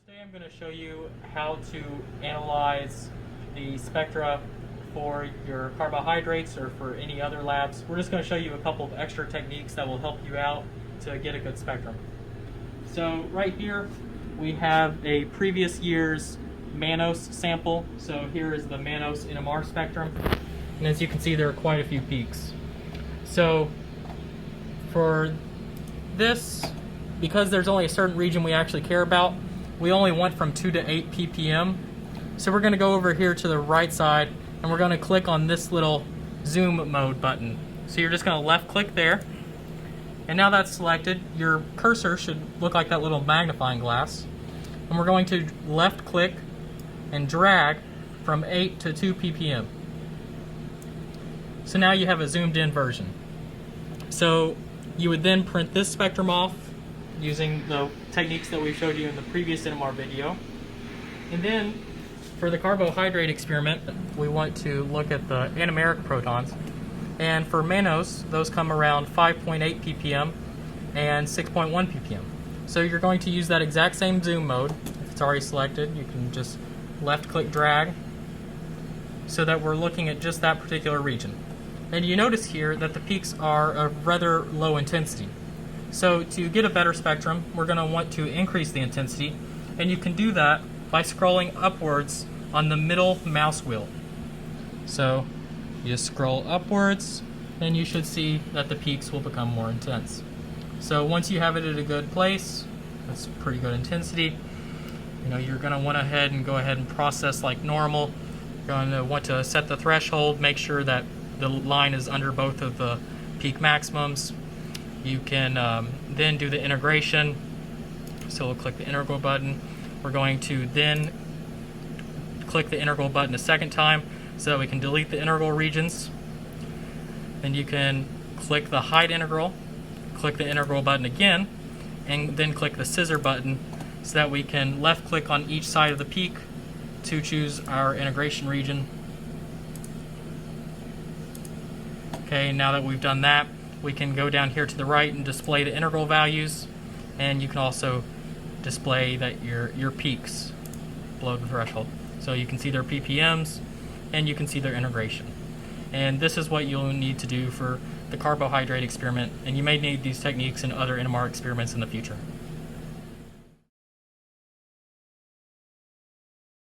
Today I'm going to show you how to analyze the spectra for your carbohydrates or for any other labs. We're just going to show you a couple of extra techniques that will help you out to get a good spectrum. So right here we have a previous year's MHz sample. So here is the MHz NMR spectrum, and as you can see there are quite a few peaks. So for this, because there's only a certain region we actually care about, we only went from 2 to 8 ppm. So we're going to go over here to the right side and we're going to click on this little zoom mode button. So you're just going to left click there, and now that's selected, your cursor should look like that little magnifying glass, and we're going to left click and drag from 8 to 2 ppm. So now you have a zoomed in version. So you would then print this spectrum off using the techniques that we showed you in the previous NMR video. And then for the carbohydrate experiment, we want to look at the anomeric protons. And for MHz, those come around 5.8 ppm and 6.1 ppm. So you're going to use that exact same zoom mode. If it's already selected, you can just left click drag so that we're looking at just that particular region. And you notice here that the peaks are of rather low intensity. So to get a better spectrum, we're going to want to increase the intensity, and you can do that by scrolling upwards on the middle mouse wheel. So you just scroll upwards and you should see that the peaks will become more intense. So once you have it at a good place, that's pretty good intensity, you're going to want to go ahead and process like normal. You're going to want to set the threshold, make sure that the line is under both of the peak maximums. You can then do the integration. So we'll click the integral button. We're going to then click the integral button a second time so that we can delete the integral regions. Then you can click the hide integral, click the integral button again, and then click the scissor button so that we can left click on each side of the peak to choose our integration region. Okay, now that we've done that, we can go down here to the right and display the integral values, and you can also display that your peaks below the threshold. So you can see their ppms and you can see their integration. And this is what you'll need to do for the carbohydrate experiment, and you may need these techniques in other NMR experiments in the future.